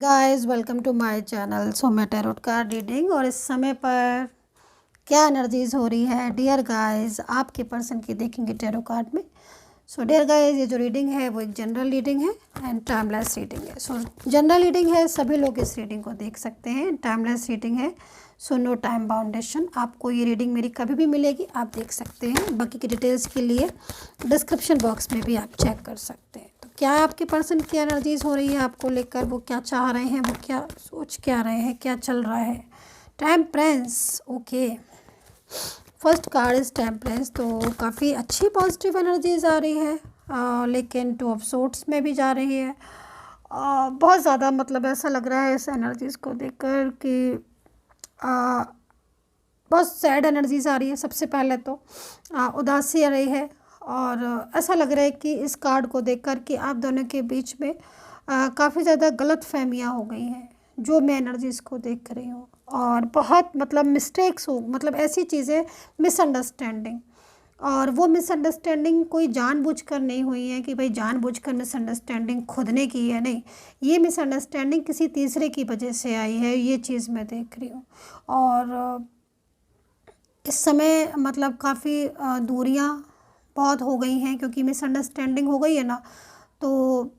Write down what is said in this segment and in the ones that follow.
Guys welcome to my channel. So मैं tarot card reading और इस समय पर क्या एनर्जीज हो रही है डियर गाइस आपके पर्सन की देखेंगे टैरो कार्ड में। सो डियर गाइस ये जो रीडिंग है वो एक जनरल रीडिंग है एंड टाइमलेस रीडिंग है। सो जनरल रीडिंग है, सभी लोग इस रीडिंग को देख सकते हैं। टाइमलेस रीडिंग है, सो नो टाइम बाउंडेशन। आपको ये रीडिंग मेरी कभी भी मिलेगी, आप देख सकते हैं। बाकी की डिटेल्स के लिए डिस्क्रिप्शन बॉक्स में भी आप चेक कर सकते हैं। तो क्या आपके पर्सन की एनर्जीज हो रही है आपको लेकर, वो क्या चाह रहे हैं, वो क्या सोच क्या रहे हैं, क्या चल रहा है। Temperance, okay. First card is temperance. तो काफ़ी अच्छी पॉजिटिव एनर्जीज आ रही है, लेकिन टू ऑफ सोर्ट्स में भी जा रही है। बहुत ज़्यादा मतलब ऐसा लग रहा है इस एनर्जीज़ को देखकर कि बहुत सैड एनर्जीज आ रही है। सबसे पहले तो उदासी आ रही है और ऐसा लग रहा है कि इस कार्ड को देखकर कि आप दोनों के बीच में काफ़ी ज़्यादा गलत फहमियाँ हो गई हैं, जो मैं एनर्जीज को देख रही हूँ। और बहुत मतलब मिस्टेक्स हो, मतलब ऐसी चीज़ें, मिसअंडरस्टैंडिंग। और वो मिसअंडरस्टैंडिंग कोई जानबूझकर नहीं हुई है कि भाई जानबूझकर मिसअंडरस्टैंडिंग खुद ने की है, नहीं। ये मिसअंडरस्टैंडिंग किसी तीसरे की वजह से आई है, ये चीज़ मैं देख रही हूँ। और इस समय मतलब काफ़ी दूरियां बहुत हो गई हैं, क्योंकि मिसअंडरस्टैंडिंग हो गई है ना, तो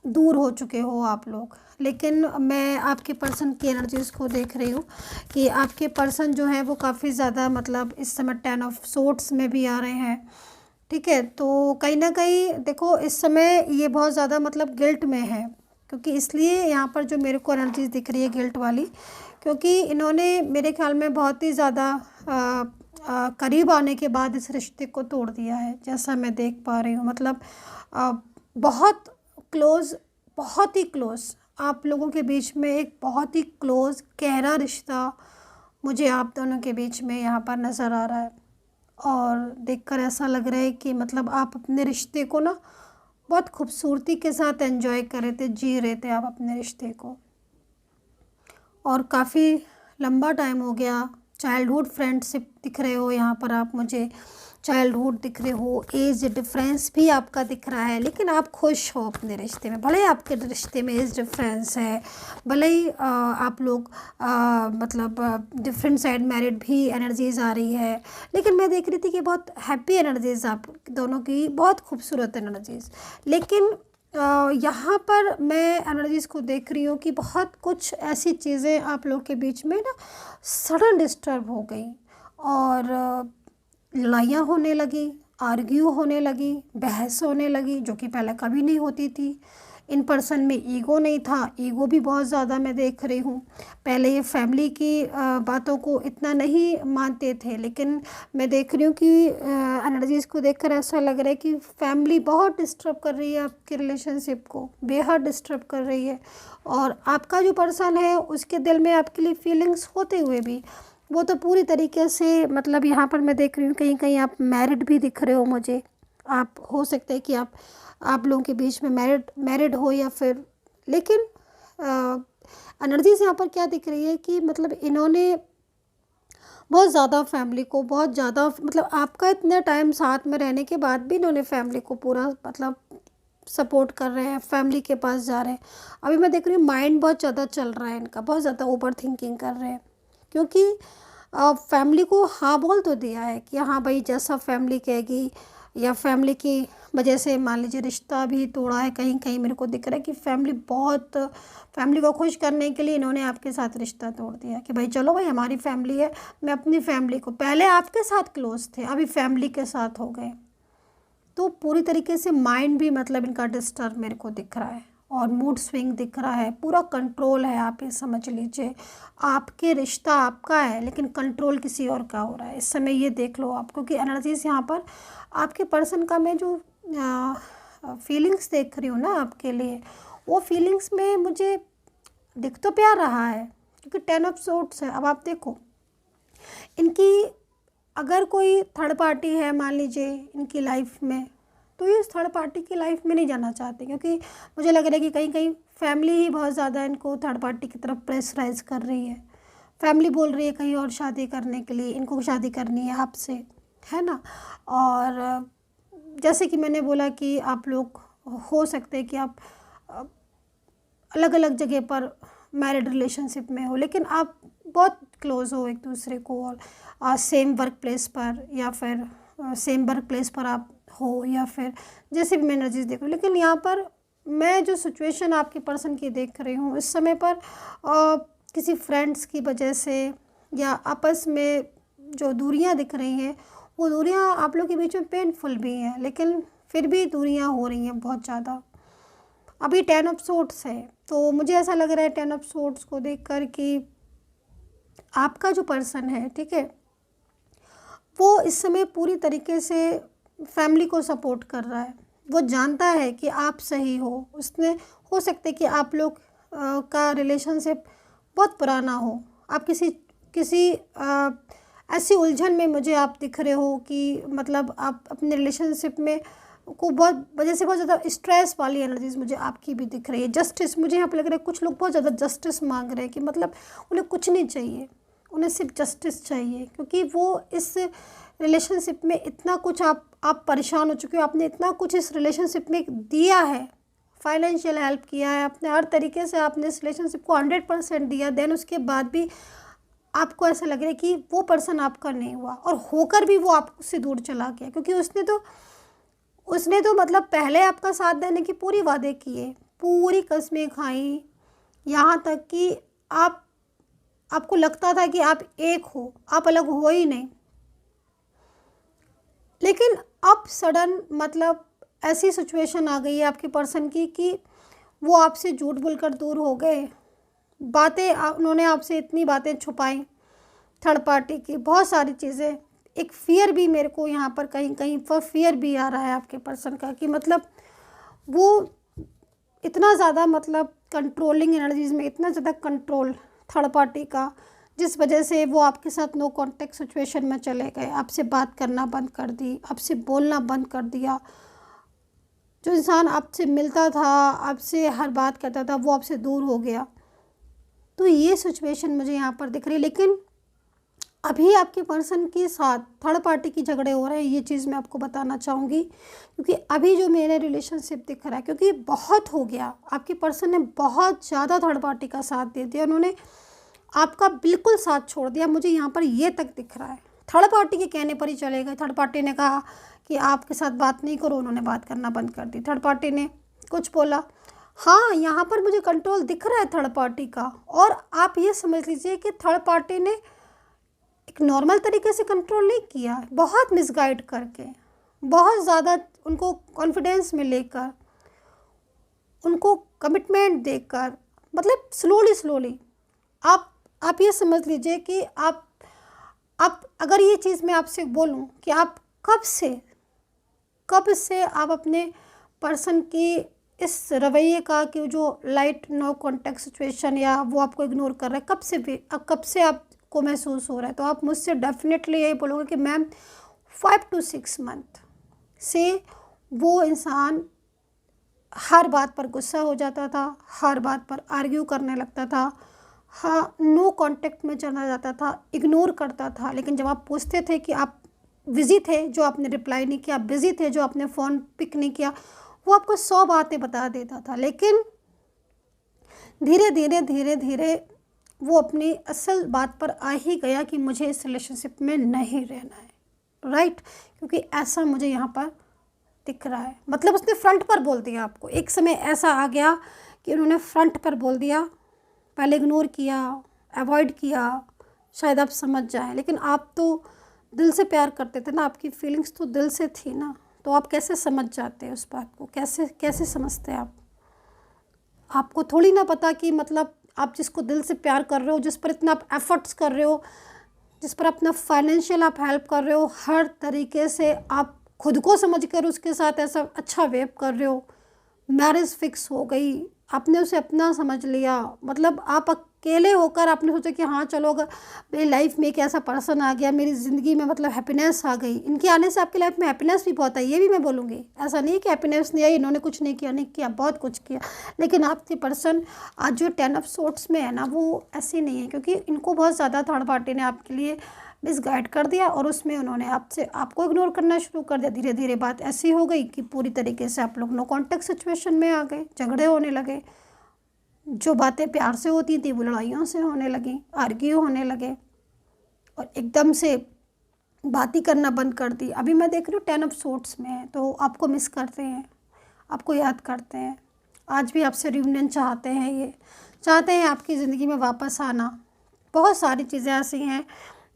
दूर हो चुके हो आप लोग। लेकिन मैं आपके पर्सन की एनर्जीज़ को देख रही हूँ कि आपके पर्सन जो है वो काफ़ी ज़्यादा मतलब इस समय 10 ऑफ सोर्ट्स में भी आ रहे हैं, ठीक है। तो कहीं ना कहीं देखो इस समय ये बहुत ज़्यादा मतलब गिल्ट में है, क्योंकि इसलिए यहाँ पर जो मेरे को एनर्जीज दिख रही है गिल्ट वाली, क्योंकि इन्होंने मेरे ख्याल में बहुत ही ज़्यादा करीब आने के बाद इस रिश्ते को तोड़ दिया है, जैसा मैं देख पा रही हूँ। मतलब बहुत क्लोज़, बहुत ही क्लोज़ आप लोगों के बीच में एक बहुत ही क्लोज़ गहरा रिश्ता मुझे आप दोनों के बीच में यहाँ पर नज़र आ रहा है। और देखकर ऐसा लग रहा है कि मतलब आप अपने रिश्ते को ना बहुत खूबसूरती के साथ एंजॉय कर रहे थे, जी रहे थे आप अपने रिश्ते को। और काफ़ी लंबा टाइम हो गया, चाइल्डहुड फ्रेंडशिप दिख रहे हो यहाँ पर आप मुझे, चाइल्डहुड दिख रहे हो, एज डिफरेंस भी आपका दिख रहा है, लेकिन आप खुश हो अपने रिश्ते में। भले ही आपके रिश्ते में एज डिफरेंस है, भले ही आप लोग मतलब डिफरेंट साइड मैरिड भी एनर्जीज आ रही है, लेकिन मैं देख रही थी कि बहुत हैप्पी एनर्जीज आप दोनों की, बहुत खूबसूरत एनर्जीज। लेकिन यहाँ पर मैं एनर्जीज़ को देख रही हूँ कि बहुत कुछ ऐसी चीज़ें आप लोग के बीच में ना सडन डिस्टर्ब हो गई। और लड़ाइयाँ होने लगी, आर्ग्यू होने लगी, बहस होने लगी, जो कि पहले कभी नहीं होती थी। इन पर्सन में ईगो नहीं था, ईगो भी बहुत ज़्यादा मैं देख रही हूँ। पहले ये फैमिली की बातों को इतना नहीं मानते थे, लेकिन मैं देख रही हूँ कि एनर्जीज़ को देखकर ऐसा लग रहा है कि फैमिली बहुत डिस्टर्ब कर रही है आपके रिलेशनशिप को, बेहद डिस्टर्ब कर रही है। और आपका जो पर्सन है उसके दिल में आपके लिए फीलिंग्स होते हुए भी वो तो पूरी तरीके से मतलब यहाँ पर मैं देख रही हूँ कहीं कहीं आप मैरिड भी दिख रहे हो मुझे। आप हो सकते हैं कि आप लोगों के बीच में मैरिड हो या फिर, लेकिन एनर्जीज यहाँ पर क्या दिख रही है कि मतलब इन्होंने बहुत ज़्यादा फैमिली को, बहुत ज़्यादा मतलब आपका इतना टाइम साथ में रहने के बाद भी इन्होंने फैमिली को पूरा मतलब सपोर्ट कर रहे हैं, फैमिली के पास जा रहे हैं। अभी मैं देख रही हूँ माइंड बहुत ज़्यादा चल रहा है इनका, बहुत ज़्यादा ओवर थिंकिंग कर रहे हैं, क्योंकि फैमिली को हाँ बोल तो दिया है कि हाँ भाई जैसा फैमिली कहेगी, या फैमिली की वजह से मान लीजिए रिश्ता भी तोड़ा है। कहीं कहीं मेरे को दिख रहा है कि फैमिली को खुश करने के लिए इन्होंने आपके साथ रिश्ता तोड़ दिया कि भाई चलो भाई हमारी फैमिली है, मैं अपनी फैमिली को, पहले आपके साथ क्लोज थे अभी फैमिली के साथ हो गए। तो पूरी तरीके से माइंड भी मतलब इनका डिस्टर्ब मेरे को दिख रहा है, और मूड स्विंग दिख रहा है, पूरा कंट्रोल है। आप ये समझ लीजिए आपके रिश्ता आपका है लेकिन कंट्रोल किसी और का हो रहा है इस समय, ये देख लो आप। क्योंकि एनर्जीज यहाँ पर आपके पर्सन का मैं जो फीलिंग्स देख रही हूँ ना आपके लिए, वो फीलिंग्स में मुझे दिख तो प्यार रहा है, क्योंकि 10 ऑफ सोर्ट्स है। अब आप देखो इनकी अगर कोई थर्ड पार्टी है मान लीजिए इनकी लाइफ में, तो ये इस थर्ड पार्टी की लाइफ में नहीं जाना चाहते, क्योंकि मुझे लग रहा है कि कहीं कहीं फैमिली ही बहुत ज़्यादा इनको थर्ड पार्टी की तरफ प्रेशराइज कर रही है। फैमिली बोल रही है कहीं और शादी करने के लिए, इनको शादी करनी है आपसे, है ना। और जैसे कि मैंने बोला कि आप लोग हो सकते हैं कि आप अलग अलग जगह पर मैरिड रिलेशनशिप में हो, लेकिन आप बहुत क्लोज हो एक दूसरे को, और सेम वर्क प्लेस पर, या फिर सेम वर्क प्लेस पर आप हो, या फिर जैसे भी मैं एनर्जीज देख रही हूँ। लेकिन यहाँ पर मैं जो सिचुएशन आपके पर्सन की देख रही हूँ इस समय पर, किसी फ्रेंड्स की वजह से या आपस में जो दूरियाँ दिख रही हैं, वो दूरियाँ आप लोग के बीच में पेनफुल भी हैं, लेकिन फिर भी दूरियाँ हो रही हैं बहुत ज़्यादा। अभी 10 ऑफ सोर्ड्स है, तो मुझे ऐसा लग रहा है 10 ऑफ सोर्ड्स को देख कर कि आपका जो पर्सन है, ठीक है, वो इस समय पूरी तरीके से फैमिली को सपोर्ट कर रहा है। वो जानता है कि आप सही हो। उसने, हो सकता है कि आप लोग का रिलेशनशिप बहुत पुराना हो। आप किसी किसी ऐसी उलझन में मुझे आप दिख रहे हो कि मतलब आप अपने रिलेशनशिप में को बहुत वजह से बहुत ज़्यादा स्ट्रेस वाली एनर्जीज मुझे आपकी भी दिख रही है। जस्टिस, मुझे यहाँ पर लग रहा है कुछ लोग बहुत ज़्यादा जस्टिस मांग रहे हैं, कि मतलब उन्हें कुछ नहीं चाहिए, उन्हें सिर्फ जस्टिस चाहिए, क्योंकि वो इस रिलेशनशिप में इतना कुछ आप परेशान हो चुके हो। आपने इतना कुछ इस रिलेशनशिप में दिया है, फाइनेंशियल हेल्प किया है, आपने हर तरीके से आपने इस रिलेशनशिप को 100% दिया, देन उसके बाद भी आपको ऐसा लग रहा है कि वो पर्सन आपका नहीं हुआ, और होकर भी वो आपसे दूर चला गया, क्योंकि उसने तो मतलब पहले आपका साथ देने की पूरी वादे किए, पूरी कस्में खाई, यहाँ तक कि आपको लगता था कि आप एक हो, आप अलग हो ही नहीं। लेकिन अब सडन मतलब ऐसी सिचुएशन आ गई है आपके पर्सन की कि वो आपसे झूठ बोलकर दूर हो गए। उन्होंने आपसे इतनी बातें छुपाई, थर्ड पार्टी की बहुत सारी चीज़ें। एक फियर भी मेरे को यहाँ पर कहीं कहीं पर फियर भी आ रहा है आपके पर्सन का, कि मतलब वो इतना ज़्यादा मतलब कंट्रोलिंग एनर्जीज में, इतना ज़्यादा कंट्रोल थर्ड पार्टी का, जिस वजह से वो आपके साथ नो कांटेक्ट सिचुएशन में चले गए, आपसे बात करना बंद कर दी, आपसे बोलना बंद कर दिया। जो इंसान आपसे मिलता था, आपसे हर बात करता था, वो आपसे दूर हो गया। तो ये सिचुएशन मुझे यहाँ पर दिख रही है। लेकिन अभी आपके पर्सन के साथ थर्ड पार्टी की झगड़े हो रहे हैं, ये चीज़ मैं आपको बताना चाहूँगी, क्योंकि अभी जो मेरे रिलेशनशिप दिख रहा है, क्योंकि बहुत हो गया, आपके पर्सन ने बहुत ज़्यादा थर्ड पार्टी का साथ दे दिया, उन्होंने आपका बिल्कुल साथ छोड़ दिया। मुझे यहाँ पर ये तक दिख रहा है, थर्ड पार्टी के कहने पर ही चले गए। थर्ड पार्टी ने कहा कि आपके साथ बात नहीं करो, उन्होंने बात करना बंद कर दी। थर्ड पार्टी ने कुछ बोला, हाँ यहाँ पर मुझे कंट्रोल दिख रहा है थर्ड पार्टी का। और आप ये समझ लीजिए कि थर्ड पार्टी ने एक नॉर्मल तरीके से कंट्रोल नहीं किया, बहुत मिसगाइड करके, बहुत ज़्यादा उनको कॉन्फिडेंस में लेकर, उनको कमिटमेंट देकर, मतलब स्लोली आप ये समझ लीजिए कि आप अगर ये चीज़ मैं आपसे बोलूं कि आप कब से आप अपने पर्सन की इस रवैये का, कि जो लाइट नो कॉन्टेक्ट सिचुएशन या वो आपको इग्नोर कर रहा है, कब से आपको महसूस हो रहा है, तो आप मुझसे डेफिनेटली यही बोलोगे कि मैम 5 to 6 मंथ से वो इंसान हर बात पर गुस्सा हो जाता था, हर बात पर आर्ग्यू करने लगता था, हाँ नो कांटेक्ट में चला जाता था, इग्नोर करता था। लेकिन जब आप पूछते थे कि आप बिज़ी थे, जो आपने रिप्लाई नहीं किया, बिज़ी थे जो आपने फ़ोन पिक नहीं किया, वो आपको 100 बातें बता देता था। लेकिन धीरे धीरे वो अपनी असल बात पर आ ही गया कि मुझे इस रिलेशनशिप में नहीं रहना है, राइट। क्योंकि ऐसा मुझे यहाँ पर दिख रहा है, मतलब उसने फ्रंट पर बोल दिया आपको। एक समय ऐसा आ गया कि उन्होंने फ्रंट पर बोल दिया, पहले इग्नोर किया, अवॉइड किया, शायद आप समझ जाएं। लेकिन आप तो दिल से प्यार करते थे ना, आपकी फीलिंग्स तो दिल से थी ना, तो आप कैसे समझ जाते उस बात को, कैसे समझते आप? आपको थोड़ी ना पता कि मतलब आप जिसको दिल से प्यार कर रहे हो, जिस पर इतना आप एफर्ट्स कर रहे हो, जिस पर अपना फाइनेंशियल आप हेल्प कर रहे हो, हर तरीके से आप खुद को समझकर उसके साथ ऐसा अच्छा वेव कर रहे हो, मैरिज फिक्स हो गई, आपने उसे अपना समझ लिया, मतलब आप अकेले होकर आपने सोचा कि हाँ चलो, अगर मेरी लाइफ में एक ऐसा पर्सन आ गया, मेरी ज़िंदगी में मतलब हैप्पीनेस आ गई। इनके आने से आपकी लाइफ में हैप्पीनेस भी बहुत आई, ये भी मैं बोलूँगी। ऐसा नहीं है कि हैप्पीनेस नहीं आई, इन्होंने कुछ नहीं किया, बहुत कुछ किया। लेकिन आपके पर्सन आज जो 10 ऑफ सोर्ड्स में है ना, वो ऐसे नहीं है, क्योंकि इनको बहुत ज़्यादा थर्ड पार्टी ने आपके लिए मिसगाइड कर दिया, और उसमें उन्होंने आपको इग्नोर करना शुरू कर दिया। धीरे धीरे बात ऐसी हो गई कि पूरी तरीके से आप लोग नो कॉन्टेक्ट सिचुएशन में आ गए, झगड़े होने लगे। जो बातें प्यार से होती थी वो लड़ाइयों से होने लगी, आर्ग्यू होने लगे और एकदम से बात ही करना बंद कर दी। अभी मैं देख रही हूँ 10 ऑफ सोर्ड्स में है, तो आपको मिस करते हैं, आपको याद करते हैं, आज भी आपसे रियूनियन चाहते हैं, ये चाहते हैं आपकी ज़िंदगी में वापस आना। बहुत सारी चीज़ें ऐसी हैं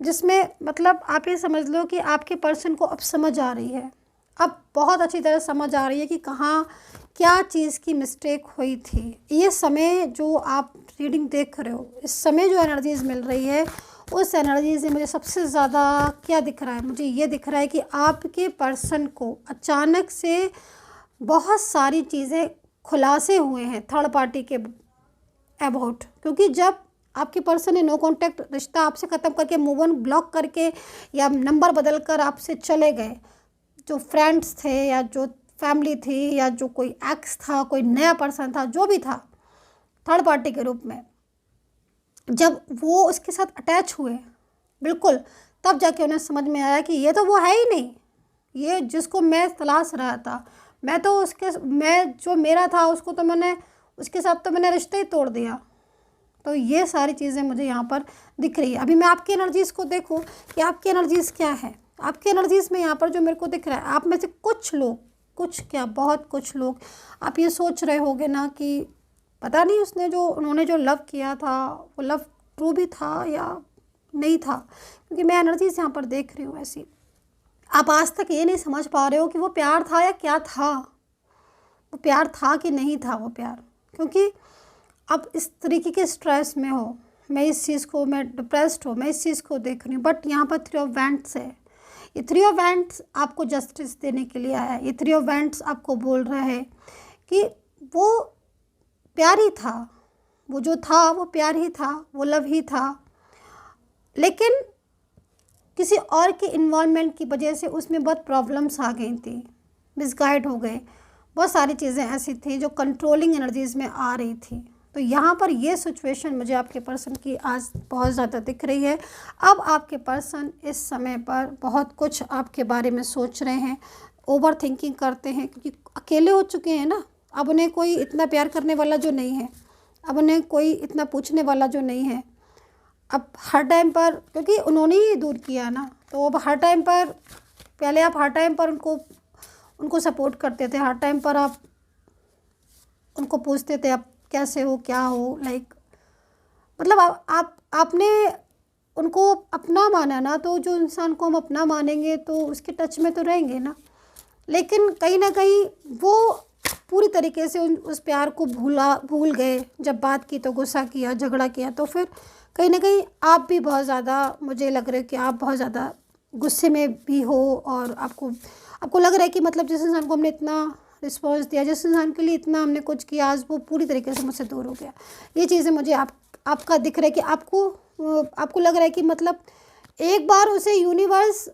जिसमें मतलब आप ये समझ लो कि आपके पर्सन को अब समझ आ रही है, अब बहुत अच्छी तरह समझ आ रही है कि कहाँ क्या चीज़ की मिस्टेक हुई थी। ये समय जो आप रीडिंग देख रहे हो, इस समय जो एनर्जीज़ मिल रही है, उस एनर्जी से मुझे सबसे ज़्यादा क्या दिख रहा है, मुझे ये दिख रहा है कि आपके पर्सन को अचानक से बहुत सारी चीज़ें खुलासे हुए हैं थर्ड पार्टी के अबाउट। क्योंकि जब आपके पर्सन ने नो कांटेक्ट रिश्ता आपसे ख़त्म करके मूव ऑन ब्लॉक करके या नंबर बदल कर आपसे चले गए, जो फ्रेंड्स थे या जो फैमिली थी या जो कोई एक्स था, कोई नया पर्सन था, जो भी था थर्ड पार्टी के रूप में, जब वो उसके साथ अटैच हुए बिल्कुल, तब जाके उन्हें समझ में आया कि ये तो वो है ही नहीं, ये जिसको मैं तलाश रहा था, मैं जो मेरा था उसको तो मैंने, उसके साथ तो मैंने रिश्ता ही तोड़ दिया। तो ये सारी चीज़ें मुझे यहाँ पर दिख रही है। अभी मैं आपकी एनर्जीज़ को देखूँ कि आपकी एनर्जीज़ क्या है। आपकी एनर्जीज़ में यहाँ पर जो मेरे को दिख रहा है, आप में से कुछ लोग, कुछ क्या बहुत कुछ लोग, आप ये सोच रहे होगे ना कि पता नहीं उन्होंने जो लव किया था वो लव ट्रू भी था या नहीं था। क्योंकि मैं एनर्जीज़ यहाँ पर देख रही हूँ ऐसी, आप आज तक ये नहीं समझ पा रहे हो कि वो प्यार था या क्या था, वो प्यार था कि नहीं था वो प्यार। क्योंकि आप इस तरीके के स्ट्रेस में हो, मैं डिप्रेस्ड हूँ, मैं इस चीज़ को देख रही हूँ। बट यहाँ पर 3 ऑफ वैंड्स है, ये 3 ऑफ वैंड्स आपको जस्टिस देने के लिए आया है। ये 3 ऑफ वैंड्स आपको बोल रहा है कि वो प्यार ही था, वो जो था वो प्यार ही था, वो लव ही था, लेकिन किसी और के इन्वॉल्वमेंट की वजह से उसमें बहुत प्रॉब्लम्स आ गई थी, मिसगाइड हो गए, बहुत सारी चीज़ें ऐसी थी जो कंट्रोलिंग एनर्जीज़ में आ रही थी। तो यहाँ पर ये सिचुएशन मुझे आपके पर्सन की आज बहुत ज़्यादा दिख रही है। अब आपके पर्सन इस समय पर बहुत कुछ आपके बारे में सोच रहे हैं, ओवर थिंकिंग करते हैं, क्योंकि अकेले हो चुके हैं ना। अब उन्हें कोई इतना प्यार करने वाला जो नहीं है, अब उन्हें कोई इतना पूछने वाला जो नहीं है। अब हर टाइम पर, क्योंकि उन्होंने ही दूर किया ना, तो अब हर टाइम पर, पहले आप हर टाइम पर उनको सपोर्ट करते थे, हर टाइम पर आप उनको पूछते थे आप कैसे हो, क्या हो, लाइक मतलब आपने उनको अपना माना ना, तो जो इंसान को हम अपना मानेंगे तो उसके टच में तो रहेंगे ना। लेकिन कहीं ना कहीं वो पूरी तरीके से उस प्यार को भूल गए। जब बात की तो गुस्सा किया, झगड़ा किया, तो फिर कहीं ना कहीं आप भी बहुत ज़्यादा, मुझे लग रहा है कि आप बहुत ज़्यादा गुस्से में भी हो, और आपको लग रहा है कि मतलब जिस इंसान को हमने इतना रिस्पॉन्स दिया, जिस इंसान के लिए इतना हमने कुछ किया, आज वो पूरी तरीके से मुझसे दूर हो गया। ये चीज़ें मुझे आपका दिख रहा है कि आपको लग रहा है कि मतलब एक बार उसे यूनिवर्स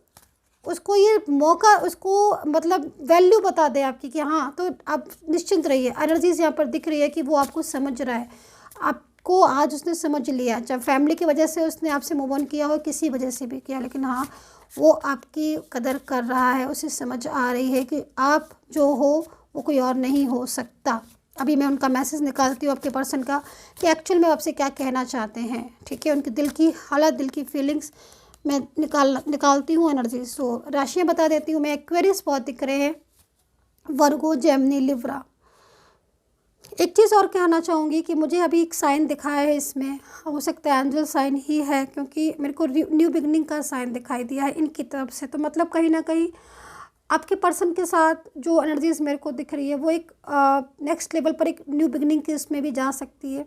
उसको ये मौका, उसको मतलब वैल्यू बता दे आपकी कि हाँ, तो आप निश्चिंत रहिए। एनर्जीज यहाँ पर दिख रही है कि वो आपको समझ रहा है, आपको आज उसने समझ लिया। चाहे फैमिली की वजह से उसने आपसे मूव ऑन किया हो, किसी वजह से भी किया, लेकिन हाँ, वो आपकी कदर कर रहा है। उसे समझ आ रही है कि आप जो हो वो कोई और नहीं हो सकता। अभी मैं उनका मैसेज निकालती हूँ आपके पर्सन का कि एक्चुअल में आपसे क्या कहना चाहते हैं। ठीक है, उनकी दिल की हालत, दिल की फीलिंग्स मैं निकालती हूँ एनर्जी। सो राशियाँ बता देती हूँ मैं। एक्वेरियस बहुत दिख रहे हैं, वर्गो, जेमिनी, लिब्रा। एक चीज़ और कहना चाहूँगी कि मुझे अभी एक साइन दिखाया है, इसमें हो सकता है एंजल साइन ही है, क्योंकि मेरे को न्यू बिगनिंग का साइन दिखाई दिया है इनकी तरफ से। तो मतलब कहीं ना कहीं आपके पर्सन के साथ जो एनर्जीज मेरे को दिख रही है वो एक नेक्स्ट लेवल पर, एक न्यू बिगनिंग के इसमें भी जा सकती है।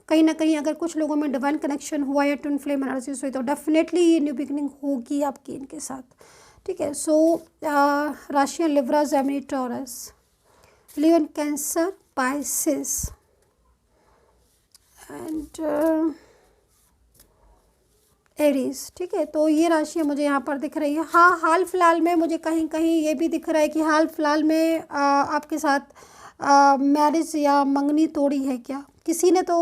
कहीं ना कहीं अगर कुछ लोगों में डिवाइन कनेक्शन हुआ या ट्विन फ्लेम एनर्जीज हुई तो डेफिनेटली ये न्यू बिगनिंग होगी आपकी इनके साथ। ठीक है, सो राशियाँ Libra, Gemini, Taurus, Leo, Cancer, Pisces and Aries. ठीक है, तो ये राशियाँ मुझे यहाँ पर दिख रही है। हाँ, हाल फिलहाल में मुझे कहीं कहीं ये भी दिख रहा है कि हाल फिलहाल में आपके साथ मैरिज या मंगनी तोड़ी है क्या, किसी ने तो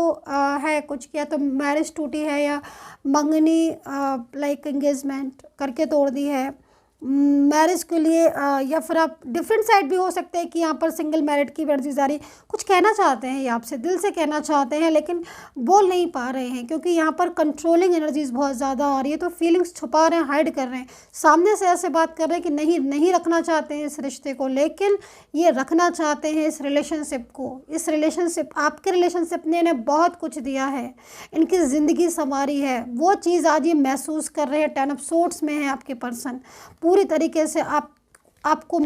है कुछ किया तो मैरिज टूटी है, या मंगनी लाइक एंगेजमेंट करके तोड़ दी है, मैरिज के लिए या फिर आप डिफरेंट साइड भी हो सकते हैं कि यहाँ पर सिंगल मैरिड की एनर्जीज आ रही, कुछ कहना चाहते हैं ये आपसे, दिल से कहना चाहते हैं लेकिन बोल नहीं पा रहे हैं क्योंकि यहाँ पर कंट्रोलिंग एनर्जीज बहुत ज़्यादा आ रही है। तो फीलिंग्स छुपा रहे हैं, हाइड कर रहे हैं, सामने से ऐसे बात कर रहे हैं कि नहीं रखना चाहते हैं इस रिश्ते को, लेकिन ये रखना चाहते हैं इस रिलेशनशिप को। इस रिलेशनशिप, आपके रिलेशनशिप ने इन्हें बहुत कुछ दिया है, इनकी ज़िंदगी संवारी है, वो चीज़ आज ये महसूस कर रहे हैं। 10 ऑफ सोर्ड्स में है आपके पर्सन, पूरी तरीके से आपको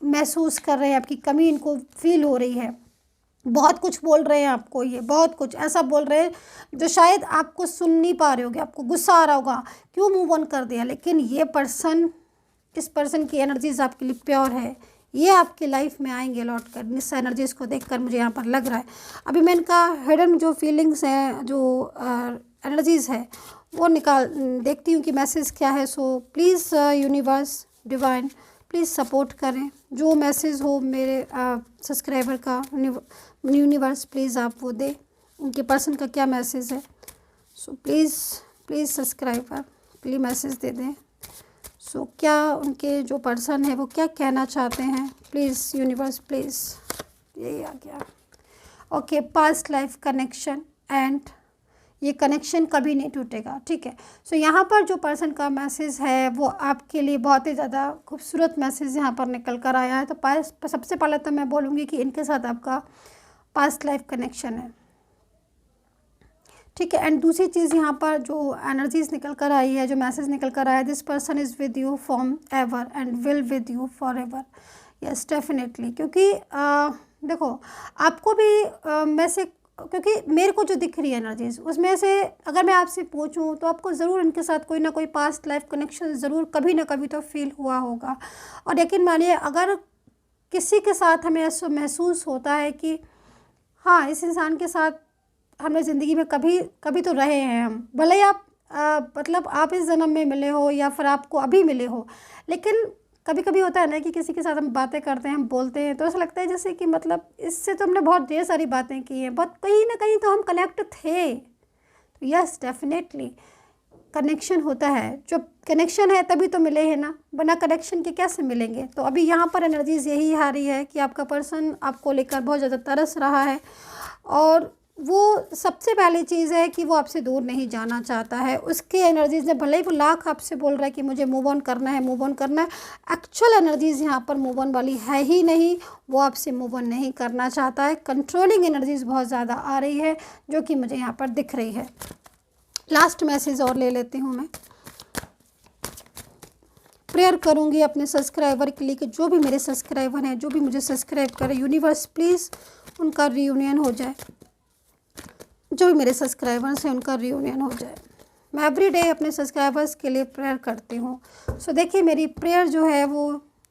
महसूस कर रहे हैं, आपकी कमी इनको फील हो रही है, बहुत कुछ बोल रहे हैं आपको, ये बहुत कुछ ऐसा बोल रहे हैं जो शायद आपको सुन नहीं पा रहे होगे, आपको गुस्सा आ रहा होगा, क्यों मूव ऑन कर दिया। लेकिन ये पर्सन, इस पर्सन की एनर्जीज आपके लिए प्योर है, ये आपकी लाइफ में आएंगे लौट कर। इस एनर्जीज को देखकर मुझे यहाँ पर लग रहा है। अभी मैं इनका हिडन जो फीलिंग्स हैं, जो एनर्जीज है वो देखती हूँ कि मैसेज क्या है। So please universe, divine, please support करें, जो मैसेज हो मेरे सब्सक्राइबर का, यूनिवर्स प्लीज़ आप वो दे, उनके पर्सन का क्या मैसेज है। So please subscriber please message दे दें। सो क्या उनके जो पर्सन है वो क्या कहना चाहते हैं, प्लीज़ यूनिवर्स प्लीज़। यही आ गया। Okay, past life connection, and ये कनेक्शन कभी नहीं टूटेगा, ठीक है। सो यहाँ पर जो पर्सन का मैसेज है वो आपके लिए बहुत ही ज़्यादा खूबसूरत मैसेज यहाँ पर निकल कर आया है। तो सबसे पहले तो मैं बोलूँगी कि इनके साथ आपका पास्ट लाइफ कनेक्शन है, ठीक है। एंड दूसरी चीज़ यहाँ पर जो एनर्जीज निकल कर आई है, जो मैसेज निकल कर आया है, this person is with you from ever and will with you for ever. Yes definitely, क्योंकि देखो आपको भी मैं से, क्योंकि मेरे को जो दिख रही है एनर्जीज उसमें से अगर मैं आपसे पूछूं तो आपको ज़रूर इनके साथ कोई ना कोई पास्ट लाइफ कनेक्शन ज़रूर कभी ना कभी तो फील हुआ होगा। और यकीन मानिए, अगर किसी के साथ हमें ऐसा महसूस होता है कि हाँ इस इंसान के साथ हमने ज़िंदगी में कभी तो रहे हैं हम, भले ही आप मतलब आप इस जन्म में मिले हो या फिर आपको अभी मिले हो, लेकिन कभी कभी होता है ना कि किसी के साथ हम बातें करते हैं, हम बोलते हैं तो ऐसा लगता है जैसे कि मतलब इससे तो हमने बहुत ढेर सारी बातें की हैं, बहुत कहीं ना कहीं तो हम कनेक्ट थे। तो यस डेफिनेटली कनेक्शन होता है, जो कनेक्शन है तभी तो मिले हैं ना, बिना कनेक्शन के कैसे मिलेंगे। तो अभी यहाँ पर एनर्जीज यही आ रही है कि आपका पर्सन आपको लेकर बहुत ज़्यादा तरस रहा है, और वो सबसे पहली चीज़ है कि वो आपसे दूर नहीं जाना चाहता है। उसके एनर्जीज ने भले ही वो लाख आपसे बोल रहा है कि मुझे मूव ऑन करना है, मूव ऑन करना है, एक्चुअल एनर्जीज यहाँ पर मूव ऑन वाली है ही नहीं, वो आपसे मूव ऑन नहीं करना चाहता है। कंट्रोलिंग एनर्जीज बहुत ज़्यादा आ रही है जो कि मुझे यहाँ पर दिख रही है। लास्ट मैसेज और ले लेती हूँ मैं, प्रेयर करूँगी अपने सब्सक्राइबर के लिए कि जो भी मेरे सब्सक्राइबर हैं, जो भी मुझे सब्सक्राइब करें, यूनिवर्स प्लीज़ उनका रियूनियन हो जाए, जो भी मेरे सब्सक्राइबर्स हैं उनका रियूनियन हो जाए। मैं एवरी डे अपने सब्सक्राइबर्स के लिए प्रेयर करती हूँ। सो देखिए मेरी प्रेयर जो है वो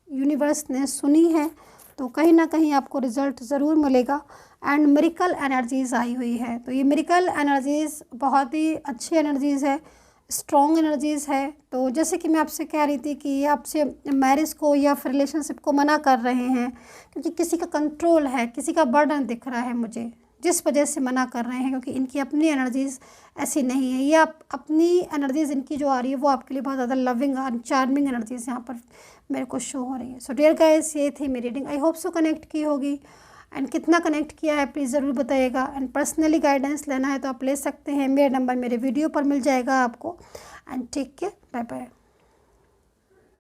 यूनिवर्स ने सुनी है, तो कहीं ना कहीं आपको रिज़ल्ट ज़रूर मिलेगा। एंड मिरेकल एनर्जीज़ आई हुई है, तो ये मिरेकल एनर्जीज़ बहुत ही अच्छी एनर्जीज़ है, स्ट्रॉन्ग एनर्जीज़ है। तो जैसे कि मैं आपसे कह रही थी कि ये आपसे मैरिज को या फिर रिलेशनशिप को मना कर रहे हैं, क्योंकि किसी का कंट्रोल है, किसी का बर्डन दिख रहा है मुझे, जिस वजह से मना कर रहे हैं, क्योंकि इनकी अपनी एनर्जीज़ ऐसी नहीं है। ये अपनी एनर्जीज़ इनकी जो आ रही है वो आपके लिए बहुत ज़्यादा लविंग और चार्मिंग एनर्जीज़ यहाँ पर मेरे को शो हो रही है। सो डियर गाइस, ये थी मेरी reading, I hope so connect की होगी। एंड कितना कनेक्ट किया है प्लीज़ ज़रूर बताइएगा। एंड पर्सनली गाइडेंस लेना है तो आप ले सकते हैं, मेरा नंबर मेरे वीडियो पर मिल जाएगा आपको। And take care, bye bye.